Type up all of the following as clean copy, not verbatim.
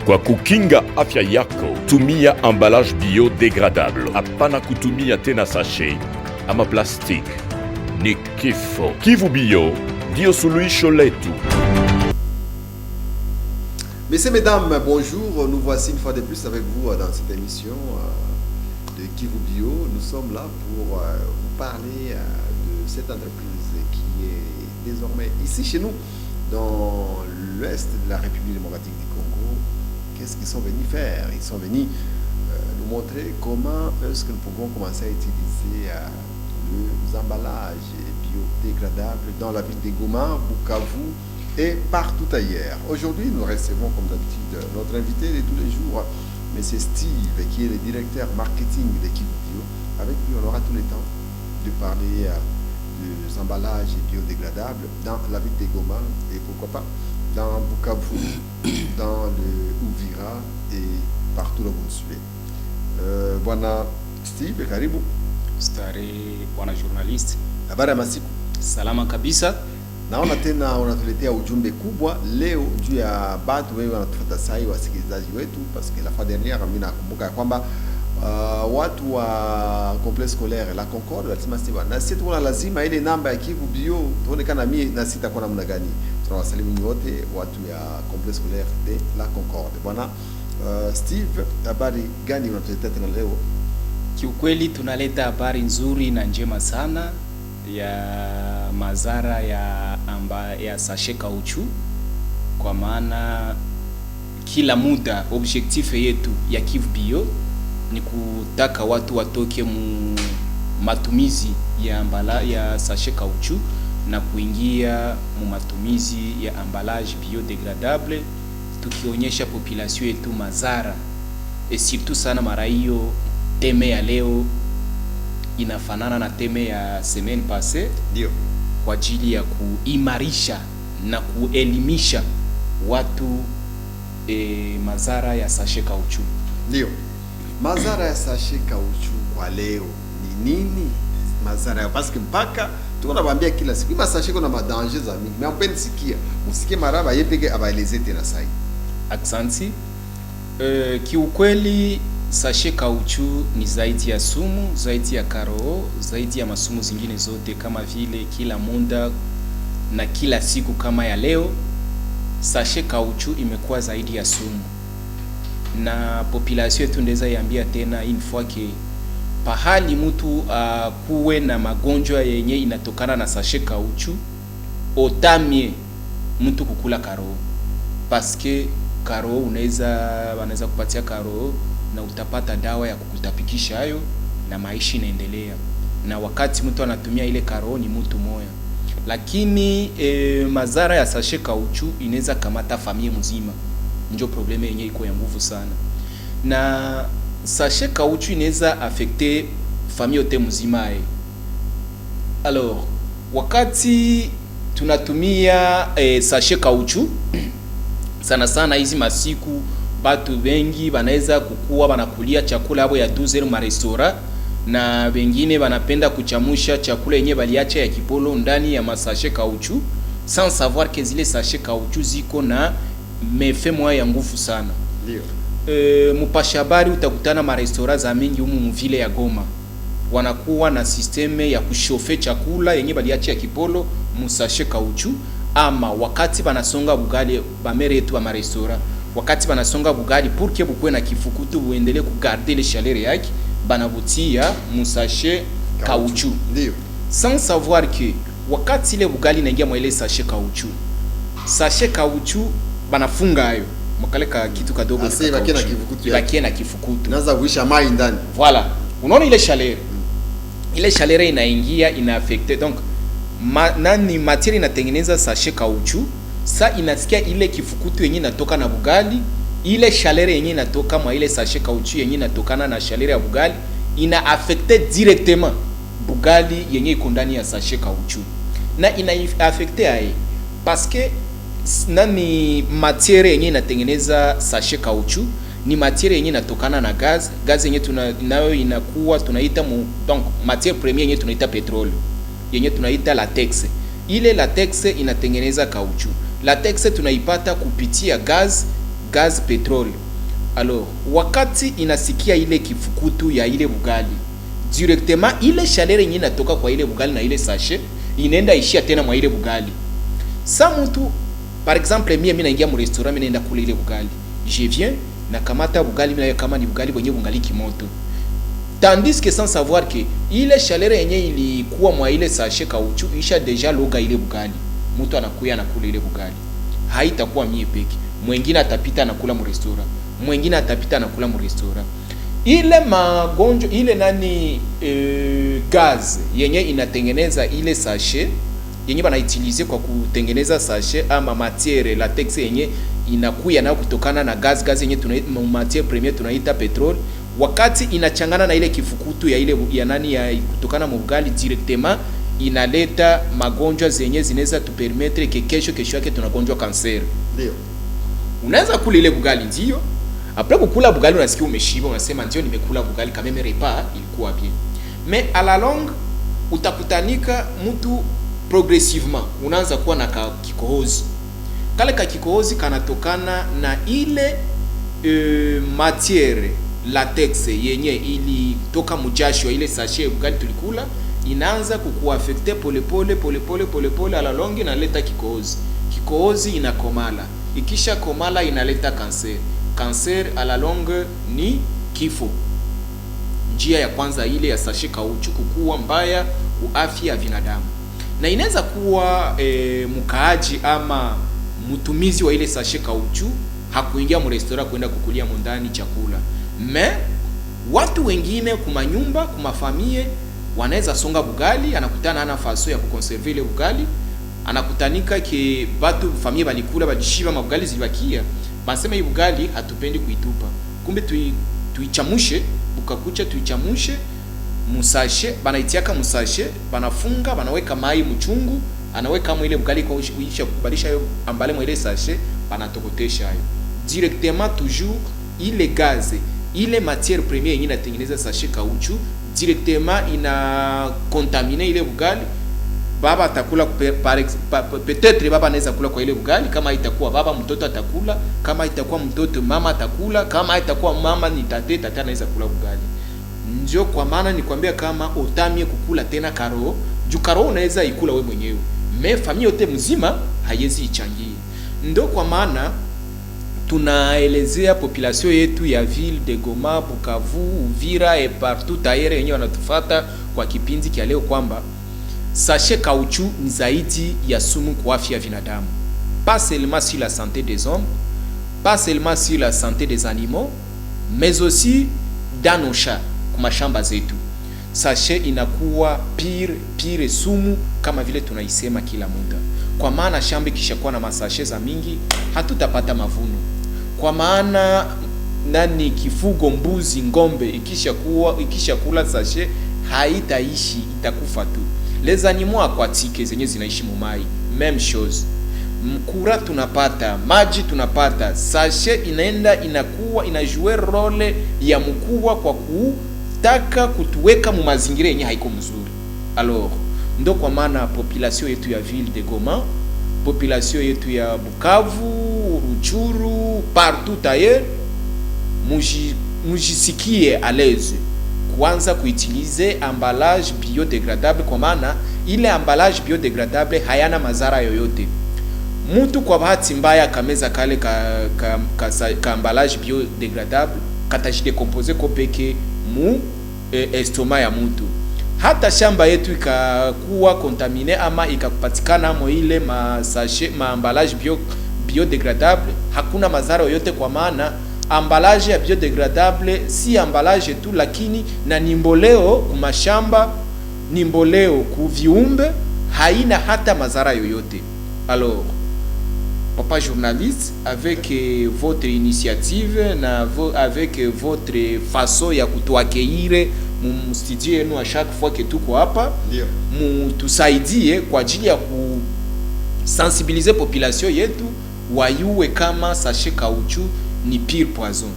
Kwa kukinga afya yako, tumia emballage biodegradable. Hapana kutumia tena sachet ama plastiki. Ni kifo. Kivu Bio ndio suluhisho letu. Messieurs, mesdames, bonjour. Nous voici une fois de plus avec vous dans cette émission de Kivu Bio. Nous sommes là pour vous parler de cette entreprise qui est désormais ici chez nous, dans l'ouest de la République démocratique du Congo. Qu'est-ce qu'ils sont venus faire? Ils sont venus nous montrer comment est-ce que nous pouvons commencer à utiliser les emballages biodégradables dans la ville de Goma, Bukavu et partout ailleurs. Aujourd'hui, nous recevons comme d'habitude notre invité de tous les jours, M. Steve, qui est le directeur marketing de Kivu Bio. Avec lui, on aura tout le temps de parler des emballages biodégradables dans la ville de Goma et pourquoi pas dans Bukavu, dans le Uvira et partout là où vous suivez. Bwana Steve, karibu. Stare bwana journalist. Habari ya masiku? Salama kabisa. Naona tena unatuletea ujumbe kubwa leo juu ya batu wewe wanatufuata sai wasikilizaji wetu, parce que la fois dernière mimi nakumbuka kwamba watu wa complexe scolaire la Concorde walisema sisi na sisi tuna lazima ile namba ya Kivu Bio tuonekana mimi na sita kwa namna gani. Tunawasalimu wote watu ya complexe scolaire de la Concorde. Bwana Steve, habari gani unatuletea tena leo? Kiukweli tunaleta habari nzuri na njema sana ya madhara ya sachet kauchu, kwa maana kila muda objectif yetu ya Kivu Bio ni kutaka watu watoke matumizi ya sachet kauchu na kuingia matumizi ya emballage biodegradable, tukionyesha population yetu madhara et surtout sana mara hiyo. Teme ya leo inafanana na teme ya semaine passée, ndio kwa ajili ya kuimarisha na kuelimisha watu madhara ya sachet kauchu. Ndio madhara ya sachet kauchu kwa leo ni nini? Madhara ya parce que mpaka tunawaambia kila siku ima sachet kuna madanger za mingi, mais mpeni sikia musikie maraba yepeke abaeleze tena sai. Aksanti. Kiukweli sachet kauchu ni zaidi ya sumu, zaidi ya karo, zaidi ya masumu zingine zote, kama vile kila muda na kila siku kama ya leo, sachet kauchu imekuwa zaidi ya sumu. Na population yetu ndeza yambia tena une fois que pahali mtu kuwe na magonjwa yenye inatokana na sachet kauchu, otamie mtu kukula karo, parce que karo wanaweza kupatia karo na utapata dawa ya kukutapikisha hayo na maisha inaendelea. Na wakati mtu anatumia ile karo ni mtu moya, lakini madhara ya sachet kauchu inaweza kamata familia mzima. Ndio probleme yenye iko ya nguvu sana, na sachet kauchu inaweza affecter familia yote mzima. Alors wakati tunatumia sachet kauchu sana sana hizi masiku, batu wengi banaweza kukua banakulia chakula hapo ya 12 ma restaurant, na wengine banapenda kuchamusha chakula yenye baliacha ya kipolo ndani ya masachet kauchu sans savoir que zile sachet kauchu ziko na mefe moya ya nguvu sana. Ndio mpasha habari utakutana ma restaurant za mingi humu mvile ya Goma wanakuwa na systeme ya kushofe chakula yenye baliacha ya kipolo mu sachet kauchu, ama wakati banasonga bugali bamere yetu wa ma restaurant, wakati banasonga bugali pour que bukwe na kifukutu buendelee kugarder le chaleur yake, banabutia mu sachet kauchu. Ndio sans savoir que wakati ile bugali inaingia mwa ile sachet kauchu banafunga hayo makaleka kitu kadogo bakie na kifukutu naanza kuisha mai ndani. Voilà, unaona ile chaleur ile chaleur inaingia ina affecte donc nani matière inatengeneza sachet kauchu, sa inasikia ile kifukutu yenye inatoka na bugali, ile chaleur yenye inatoka mwa ile sachet kauchu yenye inatokana na chaleur ya bugali ina affecte directement bugali yenye iko ndani ya sachet kauchu, na ina affecte ai parce que nani matière yenye inatengeneza sachet kauchu ni matière yenye inatokana na gaz yenye nayo inakuwa tunaita donc matière première yenye tunaita petrole yenye tunaita latex. Ile latex inatengeneza kauchu. Latex tunaipata kupitia gaz gaz, petrole. Alors wakati inasikia ile kifukutu ya ile bugali, directement ile chaleur yenyewe inatoka kwa ile bugali na ile sachet inaenda ishia tena mwa ile bugali. Sa mtu par exemple mimi naingia mu restaurant, mimi naenda kula ile bugali, je viens na kamata bugali, mimi kama ni bugali wenyewe bungali kimoto, tandis que sans savoir que ile chaleur yenyewe ilikuwa mwa ile sachet kauchu isha deja loga ile bugali, mtu anakuya anakula ile bugali, haitakuwa mie peke, mwingine atapita anakula mu restaurant, mwingine atapita anakula mu restaurant. Ile magonjwa ile nani gaz yenye inatengeneza ile sachet yenye banaitilize kwa kutengeneza sachet ama matiere latex yenye inakuya nayo kutokana na gaz yenye tunaita matiere premier tunaita petrole, wakati inachangana na ile kifukutu ya ile ya nani ya kutokana na bugali, directement inaleta magonjwa zenye zinaweza tupermettre ke kesho yake tunagonjwa kanser. Ndio unaweza kula ile bugali, ndio après kukula bugali unasikia umeshiba, unasema ndio nimekula bugali kama meme repas ilikuwa bien, mais à la longue utakutanika mtu progressivement unaanza kuwa na kikohozi. Kale ka kikohozi kanatokana na ile matiere latex yenye ilitoka mujasho ile sachet bugali tulikula, inaanza kukuaffecte pole pole à la longue, inaleta kikohozi inakomala, ikisha komala inaleta cancer à la longue ni kifo. Njia ya kwanza ile ya sachet kauchu kukua mbaya uafya ya binadamu, na inaweza kuwa mkaaji ama mtumizi wa ile sachet kauchu hakuingia mu restaurant kwenda kukulia mondani chakula, me watu wengine kumanyumba kumafamie wanaweza songa bugali, anakutana ana faso ya kukonserve ile bugali, anakutanika ke batu famie balikula bajishiba mabugali zilibakia, basema hii bugali hatupendi kuitupa, kumbe tuichamushe bukakucha, tuichamushe musashe, banaitiaka musashe, banafunga, banaweka mai mchungu, anaweka mu ile bugali kwa uisha kubalisha yo ambale mu ile sashe, banatokotesha hayo directement. Toujours ile gaz, ile matière première yenye inatengeneza sachet kauchu directement ina contaminer ile bugali. Baba atakula peut-être baba anaweza kula kwa ile bugali, kama itakuwa baba mtoto atakula, kama itakuwa mtoto mama atakula, kama itakuwa mama ni tate anaweza kula bugali. Ndio kwa maana nikwambia kama utamie kukula tena karo, juu karo unaweza ikula we mwenyewe, me familia yote mzima haiwezi ichangie. Ndio kwa maana tunaelezea population yetu ya ville de Goma, Bukavu, Uvira et partout ailleurs yenye wanatufuata kwa kipindi kia leo kwamba sachet kauchu ni zaidi ya sumu kwa afya ya binadamu, pas seulement sur la santé des hommes, pas seulement sur la santé des animaux, mais aussi dans nos chats, kwa shamba zetu. Sachet inakuwa pire sumu kama vile tunaisema kila muda, kwa maana shamba kishakuwa na masashe za mingi hatutapata mavuno, kwa maana nani kifugo mbuzi ngombe ikishakula sachet haitaishi, itakufa tu. Les animaux aquatiques zenye zinaishi mumai même chose, mkura tunapata, maji tunapata, sachet inaenda inakuwa inajue role ya mkubwa kwa kutaka kutuweka mu mazingira yenye haiko mzuri. Alors ndo kwa maana population yetu ya ville de Goma, population yetu ya Bukavu, Ruchuru, partout ailleurs, mujisikie à l'aise kuanza kuutilize emballage biodegradable, kwa maana ile emballage biodegradable hayana madhara yoyote. Mtu kwa bahati mbaya kameza kale ka emballage biodegradable katajidecomposer ko peke mu estomac ya mtu, hata shamba yetu ikakuwa contamine ama ikapatikana mo ile ma emballage biodegradable, hakuna madhara yoyote, kwa maana emballage ya biodegradable si emballage tu, lakini na nimboleo kumashamba, nimboleo kuviumbe, haina hata madhara yoyote. Alors papa journaliste, avec votre initiative na avec votre façon ya kutuakeire mu studio yenu a chaque fois que tuko hapa, mutusaidie kwa ajili ya kusensibiliser population yetu wayue kama sachet kauchu ni pire poison.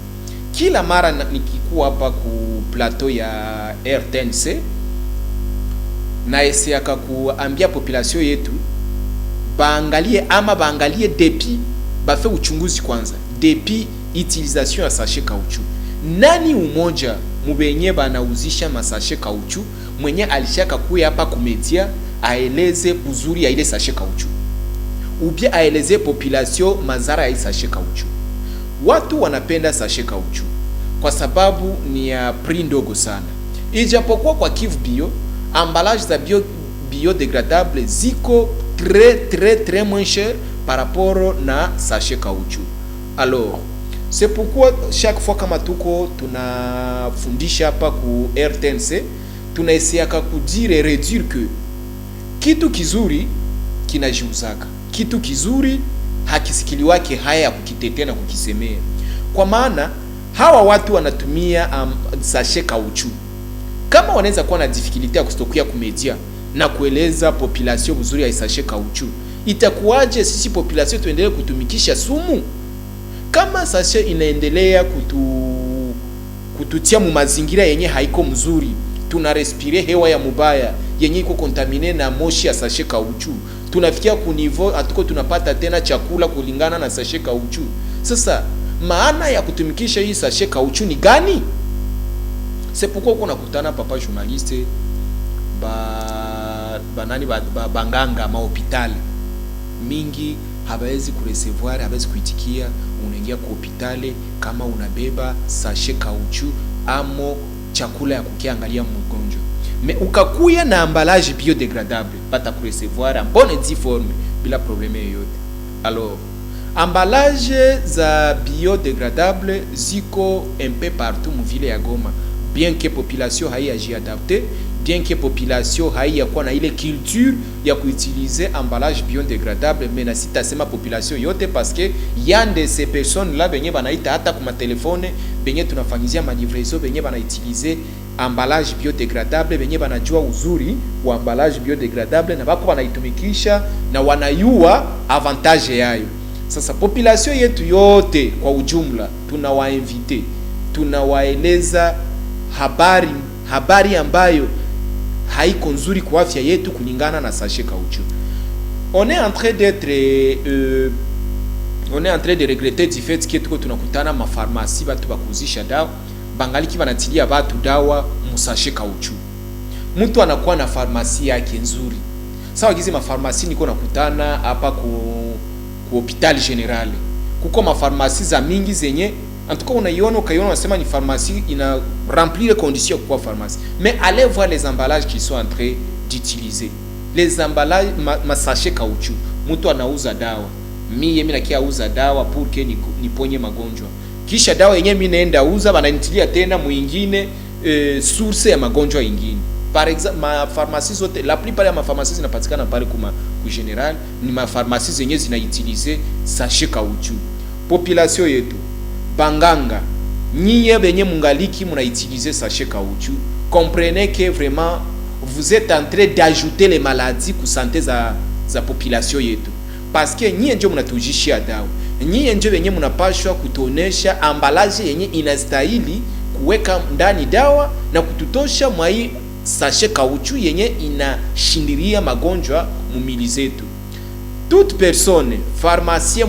Kila mara nikikuwa hapa ku plateau ya RTNC na esiaka kuambia population yetu baangalie depuis bafe uchunguzi kwanza, depuis utilisation ya sachet caoutchouc. Nani umoja mubenye banauzisha masashe caoutchouc mwenye alishaka kuya hapa kumedia aeleze uzuri ya ile sachet caoutchouc, ou bien aeleze population mazara ya sachet caoutchouc? Watu wanapenda sachet caoutchouc kwa sababu ni ya prix ndogo sana. Ijapokuwa kwa Kivu Bio emballage za biodegradable ziko très moins cher par rapport na sachet caoutchouc. Alors c'est pourquoi chaque fois kama tuko tunafundisha hapa ku RTNC tunaisiaka kudire réduire que kitu kizuri kinajiuzaka, kitu kizuri hakisikiliwake haya ya kukitetea na kukisemea. Kwa maana hawa watu wanatumia sachet caoutchouc, kama wanaweza kuwa na difficulty ya kustokia kumedia na kueleza population vizuri ya sachet caoutchouc, itakuwaje sisi population tuendelee kutumikisha sumu? Kama sachet inaendelea kututia mu mazingira yenye haiko mzuri, tuna respire hewa ya mubaya yenye iko contamine na moshi ya sachet caoutchouc, tunafikia ku niveau atuko tunapata tena chakula kulingana na sachet caoutchouc. Sasa maana ya kutumikisha hii sachet caoutchouc ni gani? C'est pourquoi kuna kutana papa journaliste banganga mahopitali mingi hawezi kurecevoir, hawezi kuitikia unaingia kwa hospitali kama unabeba sachet caoutchouc amo chakula ya kukiangalia mgonjwa. Mais ukakuya na emballage biodegradable bata kurecevoir en bonne et due forme bila problème yoyote. Alors emballage za biodegradable ziko un peu partout mu ville ya Goma, bien que population haiyaji adapté, bien que population haiyakuwa na ile culture ya kuutiliser emballage biodegradable. Mais na sitasema population yote parce que yande ces personnes là benye banaita hata kuma telefone benye tunafanyizia malivrezo benye banautiliser emballage biodegradable, benye banajua uzuri wa emballage biodegradable na bako banaitumikisha na wanayua avantage yayo. Sasa population yetu yote kwa ujumla tunawainvite, tunawaeleza habari ambayo haiko nzuri kwa afya yetu kulingana na sachet caoutchouc. On est en train de regretter du fait que tuko tunakutana ma pharmacie batu bakuzisha dawa bangaliki banatilia batu dawa mu sachet caoutchouc. Mtu anakuwa na pharmacie yake nzuri. Sawa gizi ma pharmacie niko nakutana hapa ku hopital general. Kuko ma pharmacie za mingi zenye en tout cas unaiona unasema ni pharmacie ina remplir les conditions pour pharmacie. Mais allez voir les emballages qui sont en train d'utiliser. Les emballages ma sachet caoutchouc. Mtu anauza dawa. Mimi nakia uza dawa pour que niponye magonjwa. Kisha dawa yenyewe mimi naenda uza bananitilia tena mwingine source ya magonjwa ingine. Par exemple, ma pharmacie zote, la plupart ya ma pharmacie zinapatikana pale ku general, ni ma pharmacie zenye zinautiliser sachet caoutchouc. Population yetu banganga nyie benye mungaliki munautiliser sachet caoutchouc, comprenez que vraiment vous êtes en train d'ajouter les maladies ku santé za population yetu, parce que nyie ndio munatujishia dawa, nyie ndio benye munapashwa kutonesha emballage yenye inastahili kuweka ndani dawa na kututosha mwai sachet caoutchouc yenye inashindiria magonjwa mumili zetu. Toute personne pharmacien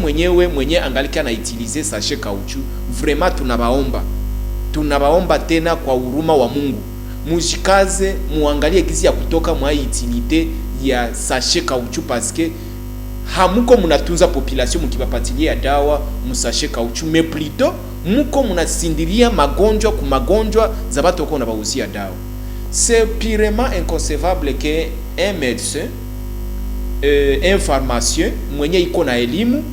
mwenye angalika na utiliser sachet caoutchouc, vraiment tunabaomba tena kwa huruma wa Mungu, mujikaze muangalie gizi ya kutoka mwa utilité ya sachet caoutchouc, parce que hamuko munatunza population mukibapatilia dawa mu sachet caoutchouc, mais plutôt muko munasindiria magonjwa ku magonjwa za batu wako na bauzia dawa. C'est purement inconcevable que un médecin un pharmacien mwenye iko na elimu,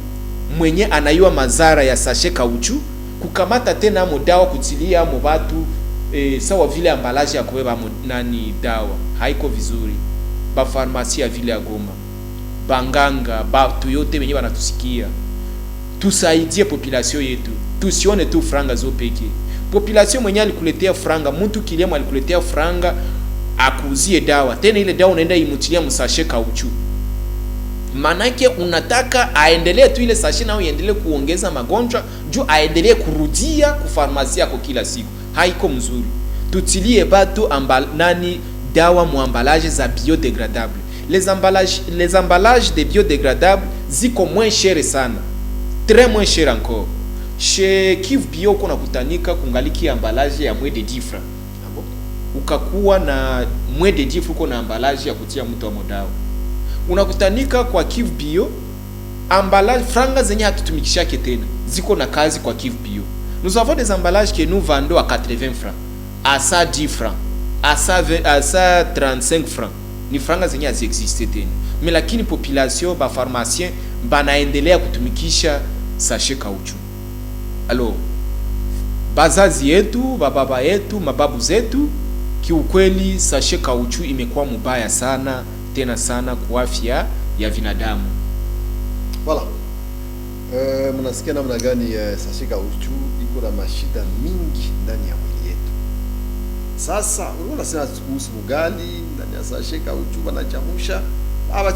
mwenye anayua mazara ya sachet caoutchouc, kukamata tena mudawa kutilia mu batu sawa vile emballage ya kubeba nani dawa. Haiko vizuri. Ba pharmacie ya vile ya Goma, banganga, batu yote wenye banatusikia, tusaidie population yetu, tusione tu franga zo peke. Population mwenye alikuletea franga, mtu kilema alikuletea franga akuzie dawa, tena ile dawa unaenda imutilia mu sachet caoutchouc. Manake unataka aendelee tu ile sachet na iendelee kuongeza magonjwa juu aendelee kurudia ku pharmacie yako kila siku. Haiko mzuri. Tutilie batu dawa mu emballage za biodegradable. Les emballages de biodegradable ziko moins cher sana. Très moins cher encore. Chez Kivu Bio uko nakutanika kungaliki emballage ya moins de 10 francs. Ah bon? Ukakuwa na moins de 10 uko na emballage ya kutia mtu wa modao. Unakutanika kwa Kivu Bio emballage franga zenye hatutumikishake tena ziko na kazi kwa Kivu Bio. Nous avons des emballages que nous vendons à 80 francs, à ça 10 francs, à ça 35 francs. Ni franga zenye haziexiste tena. Mais lakini population ba pharmacien banaendelea kutumikisha sachet kauchu. Alors bazazi yetu, bababa yetu, mababu zetu, kiukweli sachet kauchu imekuwa mubaya sana tena sana kwa afya ya binadamu. Voilà. Mnasikia namna gani sachet kauchu iko na mashida mingi ndani ya mwili yetu. Sasa unasema kuhusu ugali ndani ya sachet kauchu wanachamusha.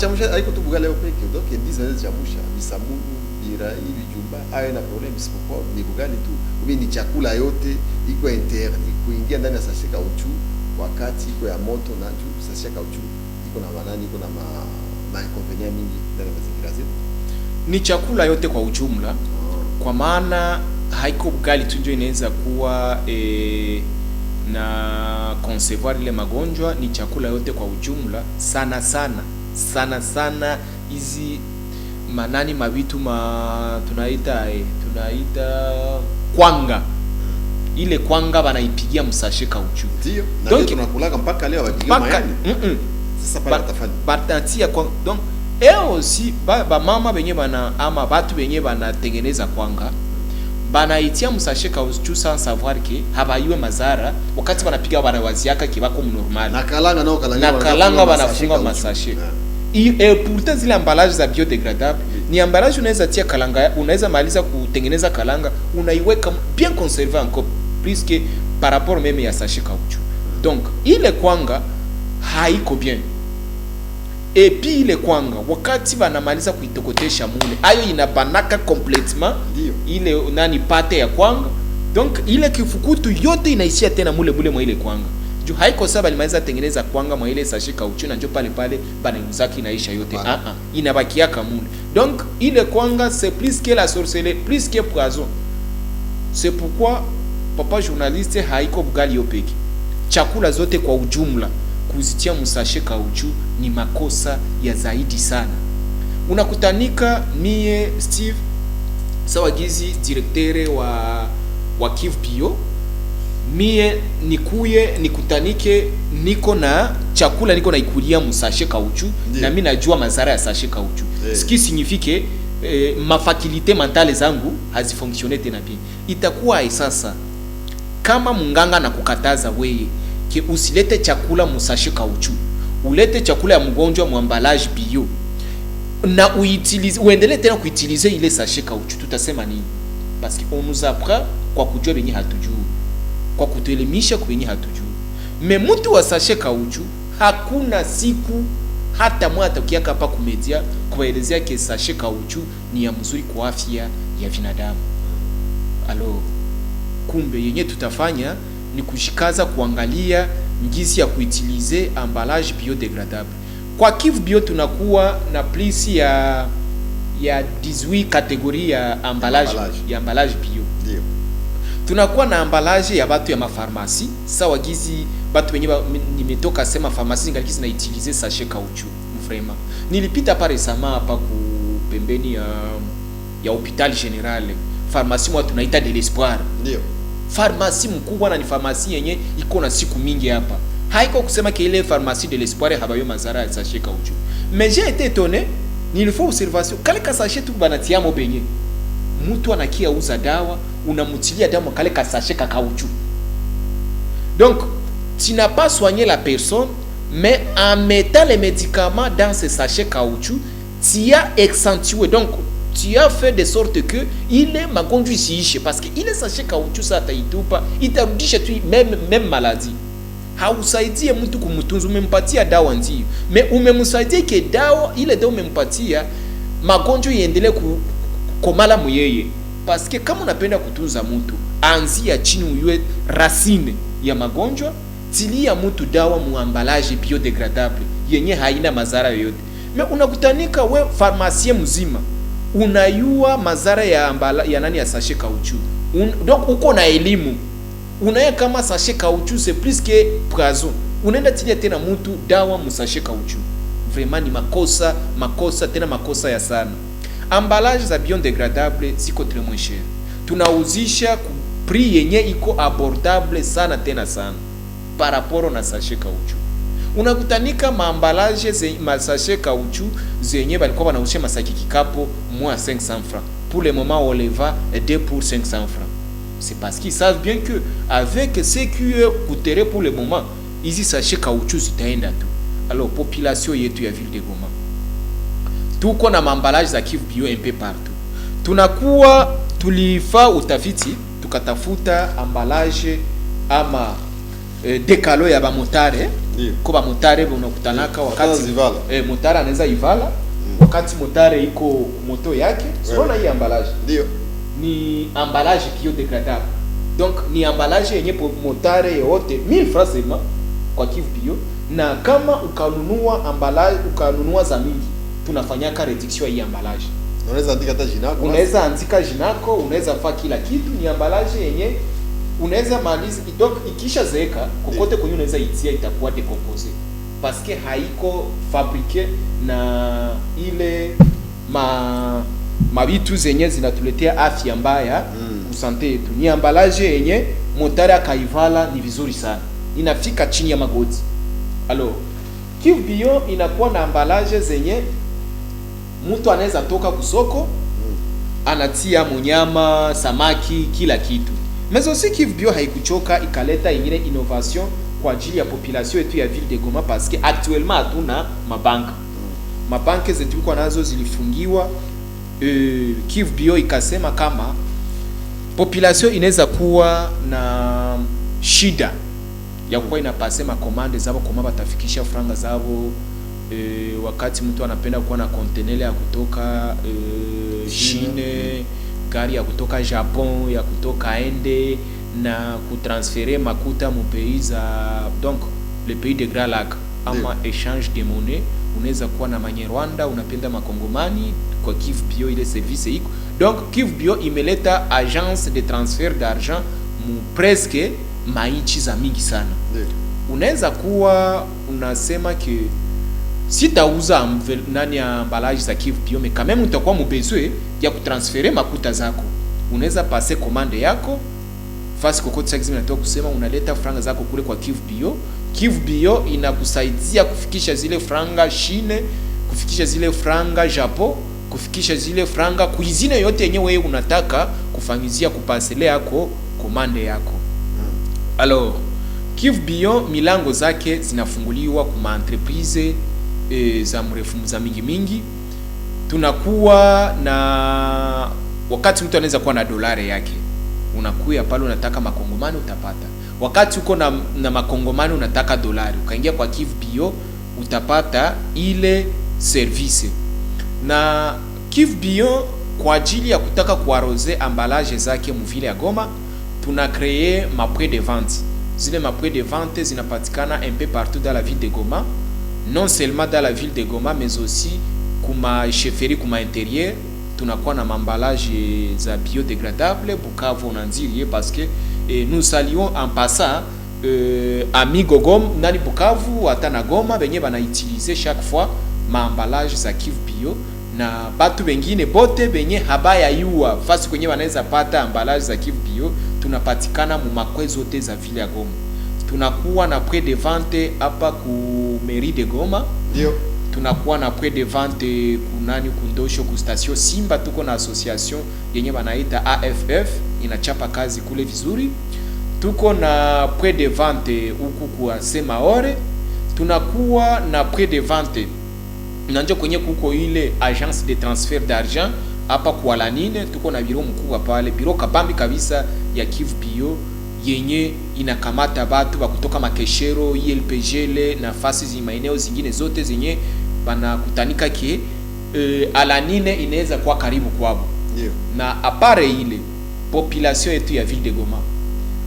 Chamusha haiko tu ugali au peke. Donc ndizo chamusha, bisamunu, birai, bijumba, hayo na problem isipokuwa ni ugali tu. Ubi ni chakula yote iko interne. Kuingia ndani ya sachet kauchu wakati iko ya moto na juu sachet kauchu iko na banani, iko na inconvénients mingi ndani ya mazingira zetu. Ni chakula yote kwa ujumla, kwa maana haiko ugali tu ndio inaweza kuwa na concevoir ile magonjwa. Ni chakula yote kwa ujumla, sana hizi manani mabitu tunaita kwanga. Ile kwanga banaipigia msashe kauchu. Ndio. Donc tunakulaga mpaka leo wapigia mayani. Sasa pale tafani. Batatia kwa donc eo aussi ba mama benye bana ama batu benye bana tengeneza kwanga banaitia msashe kauchu sans savoir que habayue mazara wakati banapiga banawaziaka kibako normal. Na kalanga nao kalanga banafunga masashe. Et pourtant zile emballage za biodegradable ni emballage unaweza tia kalanga, unaweza maliza kutengeneza kalanga unaiweka bien conservé encore plus que par rapport même ya sachet kauchu. Donc ile kwanga haiko bien. Et puis ile kwanga wakati banamaliza kuitokotesha mule ayo inabanaka complètement ile nani pate ya kwanga. Donc ile kifukutu yote inaishia tena mule mwa ile kwanga. Juu haiko sababu alimaliza tengeneza kwanga mwa ile sachet kauchu na njoo pale banauzaki inaisha yote. Inabakia kamule. Donc ile kwanga c'est plus que la sorcellerie, plus que poison. C'est pourquoi papa journaliste haiko bugali yopeki. Chakula zote kwa ujumla kuzitia msashe kauchu ni makosa ya zaidi sana. Unakutanika mie Steve sawa gizi directeur wa Kivu Bio, mie nikutanike niko na chakula niko naikulia msashe kauchu na mimi najua madhara ya sachet kauchu. Ce qui signifie ma faculté mentale zangu hazifonctionne tena bien. Itakuwa sasa kama munganga na kukataza wewe ki usilete chakula musashe kauchu, ulete chakula ya mgonjwa muambalage bio na uitilize, uendelee tena kuutilize ile sachet kauchu, tutasema nini? Parce que on nous apprend kwa kujua benye hatujui, kwa kutuelimisha kwenye hatujui. Mais mtu wa sachet kauchu hakuna siku hata mwata ukiaka hapa kumedia kuelezea ke sachet kauchu ni ya mzuri kwa afya ya binadamu. Alors kumbe yenye tutafanya ni kushikaza kuangalia ngisi ya kuutilize emballage biodegradable. Kwa Kivu Bio tunakuwa na plus ya 18 kategori ya emballage bio. Ndio. Tunakuwa na emballage ya batu ya mafarmasi, sawa gizi batu wenye nimetoka sema farmasi ngaliki na utiliser sachet kauchu. Vraiment. Nilipita pale sama hapa ku pembeni ya hopital general. Farmasi mwa tunaita de l'espoir. Ndio. Farmasi mkubwa na ni farmasi yenye iko na siku mingi hapa. Haiko kusema ke ile farmasi de l'espoir habayo mazara ya sachet kauchu. Mais j'ai été étonné, nilifanya observation. Kale ka sachet tu banatia mo benye. Mtu anakia uza dawa, unamutilia dawa kale ka sachet ka kauchu. Donc, tu n'as pas soigné la personne, mais en mettant les médicaments dans ce sachet caoutchouc, tu as accentué. Donc, tu as fait de sorte que il est magonjwa isiishe, parce que ile sachet caoutchouc ça taitupa itarudisha tu même maladie. Hausaidie mtu kumtunza, umempatia dawa ndio, mais umemsaidia ke dawa ile dawa umempatia magonjwa iendelee kukomala muyeye. Parce que kama unapenda kutunza mtu, anzia chini uyue racine ya magonjwa, tilia mtu dawa muambalage biodegradable yenye haina madhara yoyote. Mais unakutanika we pharmacien mzima unayua madhara ya nani ya sachet caoutchouc. Donc uko na elimu, unaye kama sachet caoutchouc c'est plus que poison, unaenda tilia tena mtu dawa mu sachet caoutchouc. Vraiment ni makosa tena makosa ya sana. Emballage za biodegradable ziko très moins cher, tunauzisha ku prix yenye iko abordable sana tena sana par rapport na sachet caoutchouc. Unakutanika maambalaje ma sachet caoutchouc zenye balikuwa wanauzisha masaki kikapo moins 500 francs. Pour le moment on les vend 2 pour 500 francs. C'est parce qu'ils savent bien que avec ce qui coûterait pour le moment, hizi sachet caoutchouc zitaenda tu. Alors population yetu ya ville de Goma tuko na maambalaje za Kivu Bio un peu partout. Tunakuwa tulifa utafiti tukatafuta emballage ama dekalo ya bamotare. Kwa bamotare unakutanaka wakati motare anaweza ivala wakati motare iko moto yake, unaona hii emballage ndio ni emballage biodegradable. Donc ni emballage yenye motare yote 1000 francs seulement kwa Kivu Bio, na kama ukanunua emballage ukanunua za mingi tunafanyaka reduction hii emballage. Unaweza andika hata jina lako, unaweza andika jina lako, unaweza fa kila kitu. Ni emballage yenye unaweza maliza kidogo, ikisha zeeka kokote kwenye unaweza itia itakuwa decompose parce que haiko fabrique na ile mabitu zenye zinatuletea afya mbaya usante yetu. Ni emballage yenye motari akaivala ni vizuri sana, inafika chini ya magoti. Alors Kivu Bio inakuwa na emballage zenye mtu anaweza toka kusoko anatia munyama, samaki, kila kitu. Mais aussi Kivu Bio haikuchoka ikaleta ingine innovation kwa ajili ya population yetu ya ville de Goma parce que actuellement hatuna mabanka. Mabanke zetu kwa nazo zilifungiwa. Kivu Bio ikasema kama population inaweza kuwa na shida ya kuwa inapase makomande zabo koma batafikisha franga zabo. Wakati mtu anapenda kuwa na kontenele ya kutoka Chine, gari ya kutoka Japon, ya kutoka Inde, na kutransférer makuta mu pays za donc le pays de Grand Lac ama échange de monnaie. Unaweza kuwa na Manyarwanda unapenda makongomani kwa Kivu Bio ile service iko. Donc Kivu Bio imeleta agence de transfert d'argent mu presque maichi za mingi sana. Unaweza kuwa unasema ke sitauza nani ya emballage za Kivu Bio, mais quand même utakuwa mbesoin ya kutransférer makuta zako. Unaweza passer commande yako fasi kokote sasa natoka kusema unaleta franga zako kule kwa Kivu Bio. Kivu Bio inakusaidia kufikisha zile franga Chine, kufikisha zile franga Japon, kufikisha zile franga kuizine yote yenye wewe unataka kufanyizia kupasele yako commande yako. Alors Kivu Bio milango zake zinafunguliwa kwa entreprise za mrefu za mingi. Tunakuwa na wakati mtu anaweza kuwa na dolari yake, unakuya pale unataka makongomani utapata. Wakati uko na makongomani unataka dolari, ukaingia kwa Kivu Bio utapata ile service. Na Kivu Bio kwa ajili ya kutaka kuarose emballage zake mvile ya Goma, tuna créer ma point de vente. Zile ma point de vente zinapatikana un peu partout dans la ville de Goma, non seulement dans la ville de Goma mais aussi kuma chefferie kuma intérieur. Tunakuwa na emballage za biodegradable Bukavu Nanzirie parce que nous saluons en passant amigo Goma nani Bukavu hata na Goma benye bana utiliser chaque fois ma emballage za Kivu Bio, na batu bengine bote benye habaya yua fasi kwenye wanaweza pata emballage za Kivu Bio. Tunapatikana mu makwe zote za ville ya Goma. Tunakuwa na point de vente hapa ku mairie de Goma. Ndio. Tunakuwa na point de vente kunani kundosho ku station Simba, tuko na association yenye banaita AFF inachapa kazi kule vizuri. Tuko na point de vente huku kwa Semaore. Tunakuwa na point de vente nanjo kwenye kuko ile agence de transfert d'argent hapa kwa Lanine. Tuko na biro mkubwa pale, biro kabambi kabisa ya Kivu Bio yenye inakamata batu ba kutoka makeshero ILPGL na fasi zi maeneo zingine zote zenye banakutanika ke Alanine inaweza kuwa karibu kwabo. Na apare ile population yetu ya ville de Goma,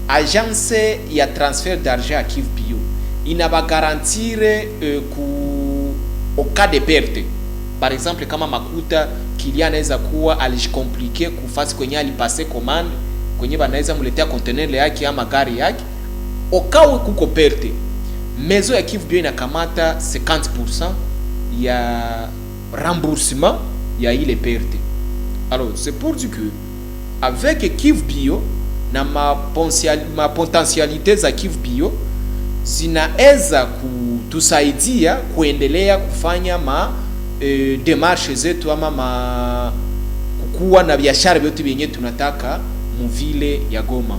agence ya transfert d'argent ya Kivu Bio inaba garantire au cas de perte Par exemple kama makuta kilia anaweza kuwa alijikomplike kufasi kwenye alipase commande kwenye banaweza muletea container yake ama gari yake, okawe kuko perte, maison ya Kivu Bio inakamata 50% ya remboursement ya ile perte. Alors c'est pour dire que avec Kivu Bio na ma potentialite za Kivu Bio zinaweza kutusaidia kuendelea kufanya démarche zetu ama kukuwa na biashara vyote vyenye tunataka muvile ya Goma.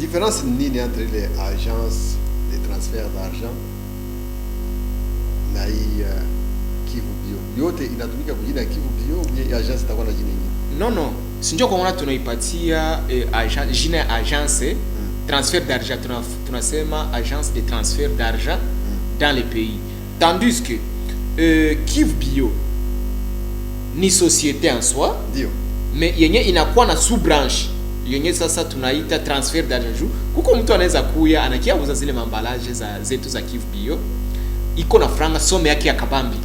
Différence nini entre les agences de transfert d'argent na Kivu Bio? Yote inatumika kwa jina ya Kivu Bio au agence itakuwa na jina nyingine? Non, sinjo kwa maana tunaipatia jina ya agence transfert d'argent, tunasema agence de transfert d'argent dans le pays, tandis que Kivu Bio ni société en soi, ndio, mais yenye inakuwa na sous branche yenye sasa tunaita transfert d'argent. Kuko mtu anaweza kuya anakia uza zile mambalaje zetu za Kivu Bio, iko na franga some yake ya kabambi,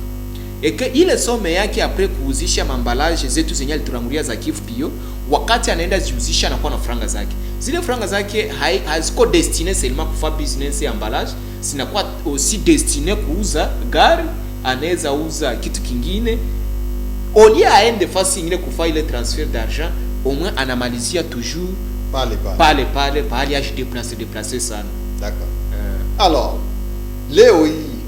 eke ile some yake apre kuuzisha mambalaje zetu zenye aliturangulia za Kivu Bio, wakati anaenda ziuzisha anakuwa na franga zake. Zile franga zake haziko destiné seulement kufa business ya emballage, zinakuwa aussi destiné kuuza gari, anaweza uza kitu kingine. Olia aende fasi ingine kufa ile transfert d'argent, au moins anamalizia toujours pale ya déplacer sana. D'accord. Alors leo hii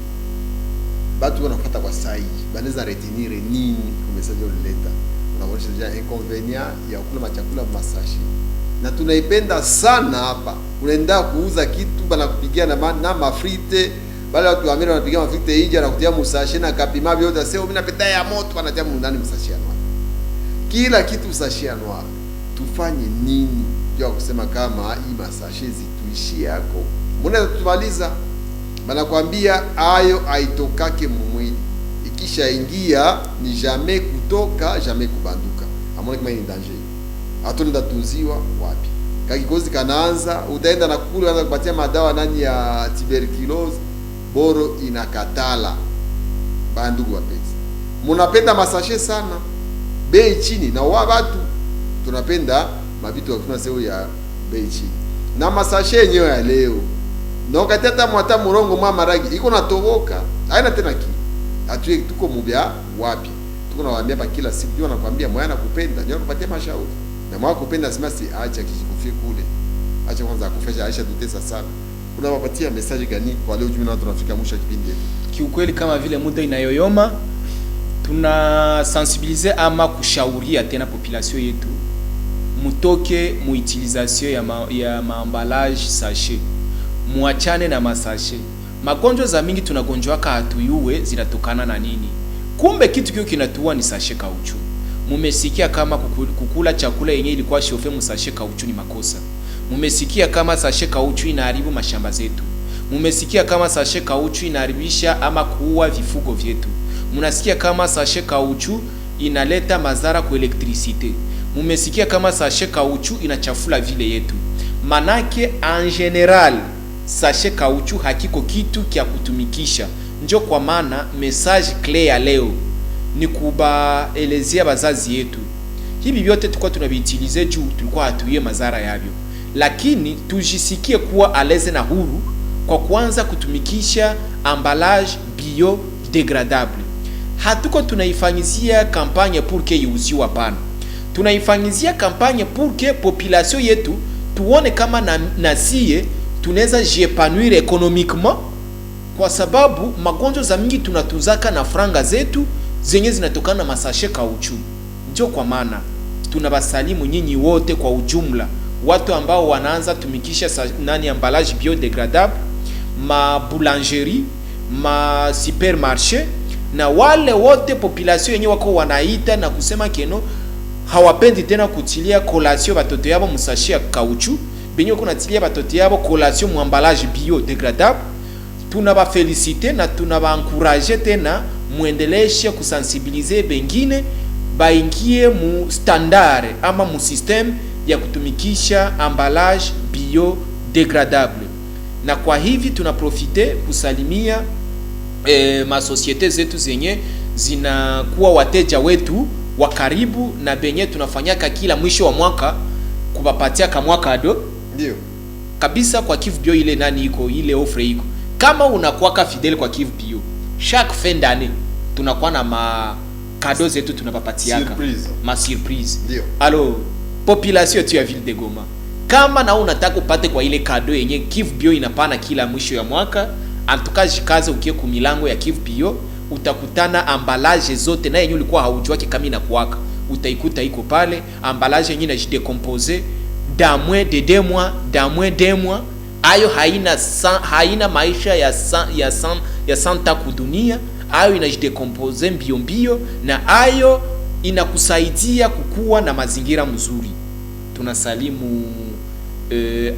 batu wanafuata kwa sai banaweza retenir nini kwa message ulileta? Unaonyesha deja inconvénient ya kula machakula masashi, na tunaipenda sana hapa. Unaenda kuuza kitu banakupigia na mafrite, bale watu wa Amerika wanapigia mafrite inja na kutia musashi na kapima vyote, sasa mimi napenda ya moto wanatia ndani musashi ya noir, kila kitu musashi ya noir. Tufanye nini jua kusema kama hii masashi zituishie yako? Mbona tumaliza banakwambia ayo haitokake mumwili, ikisha ingia ni jamais kutoka jamais kubanduka. Amona kama ni danger, atonda tunziwa wapi? Kakikozi kanaanza, utaenda na kule anza kupatia madawa nani ya tuberculose, boro inakatala. Bandugu wapenzi, munapenda masashe sana, bei chini, na watu tunapenda mabitu wakuna seo ya bei chini. Na masashe yenyewe ya leo na ukateta mwata murongo mwa maragi iko natoboka, haina tena ki atue. Tuko mubya wapi? Tuko nawaambia pa kila siku, ndio nakwambia moyo anakupenda, ndio nakupatia mashauri, na moyo kupenda simasi acha kishikufie kule, acha kwanza akufesha, aisha tutesa sana. Unawapatia message gani kwa leo jumla? Tunafika mwisho kipindi yetu. Kiukweli kama vile muda inayoyoma, tuna sensibiliser ama kushauria tena population yetu mutoke mu utilisation ya maemballage sachet, muachane na masashe. Magonjwa za mingi tunagonjwaka hatuyuwe zinatokana na nini? Kumbe kitu kio kinatuwa ni sashe kauchu. Mumesikia kama kukula chakula yenye ilikuwa shofe musashe kauchu ni makosa. Mumesikia kama sashe kauchu inaharibu mashamba zetu. Mumesikia kama sashe kauchu inaharibisha ama kuua vifugo vyetu. Munasikia kama sashe kauchu inaleta madhara kwa elektrisite. Mumesikia kama sashe kauchu inachafula vile yetu. Manake en general sashe kauchu hakiko kitu kia kutumikisha. Njo kwa maana message clear ya leo ni kubaelezea bazazi yetu, hivi vyote tulikuwa tunavitilize juu tulikuwa hatuye madhara yavyo, lakini tujisikie kuwa aleze na huru kwa kuanza kutumikisha emballage biodegradable. Hatuko tunaifanyizia kampanye pour que iuziwe, hapana. Tunaifanyizia kampanye pour que population yetu tuone kama nasie tunaweza jepanouir economiquement, kwa sababu magonjwa za mingi tunatuzaka na franga zetu zenye zinatokana na masashe kauchu. Ndio kwa maana tunabasalimu nyinyi wote kwa ujumla, watu ambao wanaanza tumikisha emballage biodegradable, ma boulangerie, ma supermarché, na wale wote population yenye wako wanaita na kusema keno hawapendi tena kutilia collation batoto yabo musashe ya kauchu, benyo kunatilia batoto yabo collation mu emballage biodegradable. Tunabafelicite na tunabaencourager tena muendeleshe kusensibiliser bengine baingie mu standard ama mu system ya kutumikisha emballage biodegradable. Na kwa hivi tunaprofite kusalimia masosiete zetu zenye zinakuwa wateja wetu wa karibu na benye tunafanyaka kila mwisho wa mwaka kubapatia kama kado. Ndio. Kabisa kwa Kivu Bio ile nani iko ile ofre iko. Kama unakuwa fidel kwa Kivu Bio, chaque fin d'année tunakuwa na ma kado zetu tunapapatiaka. Surprise. Ma surprise. Ndio. Alors, population tu ya ville de Goma. Kama na unataka upate kwa ile kado yenye Kivu Bio inapana kila mwisho ya mwaka, antuka jikaze ukie kumilango ya Kivu Bio, utakutana ambalage zote na yenye ulikuwa haujuaki kama inakuwaka. Utaikuta iko pale, ambalage yenye inajidecompose dans moins de 2 mois, dans moins de 2 mois. Ayo haina maisha ya santa kudunia. Ayo inajidecompose mbio mbio, na ayo inakusaidia kukuwa na mazingira mzuri. Tunasalimu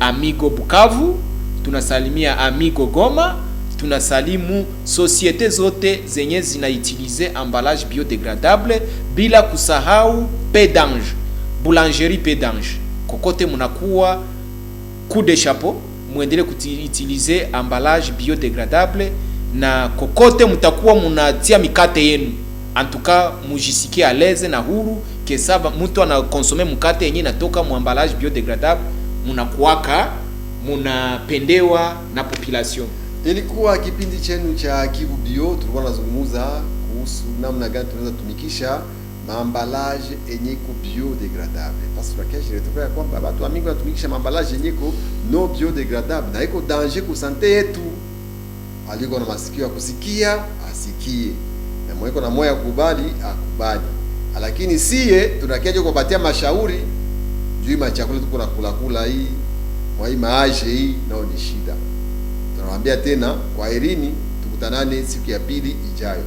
amigo Bukavu, tunasalimia amigo Goma, tunasalimu societe zote zenye zinautilize emballage biodegradable, bila kusahau Pedange, boulangerie Pedange. Kokote munakuwa coup de chapeau, muendelee kuutilize emballage biodegradable, na kokote mutakuwa munatia mikate yenu, antuka mujisikie aleze na huru kesaba mtu ana consommer mkate yenye natoka mu emballage biodegradable, munakuwaka munapendewa na population. Ilikuwa kipindi chenu cha Kivu Bio, tulikuwa tunazungumza kuhusu namna gani tunaweza tumikisha maambalage yenye ko biodegradable. Parce que kesho ilitokea kwamba watu wengi wanatumikisha maambalage yenye ko no biodegradable na iko danger kwa sante yetu. Aliko na masikio ya kusikia asikie, na mweko na moyo kubali akubali, lakini siye tunakeje kupatia mashauri juu ya chakula tuko na kula hii kwa hii maaje hii nao ni shida. Tunawaambia tena kwa Irini, tukutanane siku ya pili ijayo.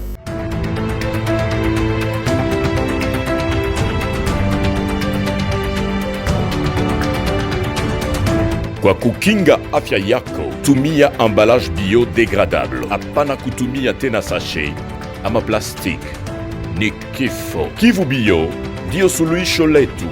Kwa kukinga afya yako, tumia emballage biodegradable. Hapana kutumia tena sachet ama plastiki. Ni kifo. Kivu Bio ndio suluhisho letu.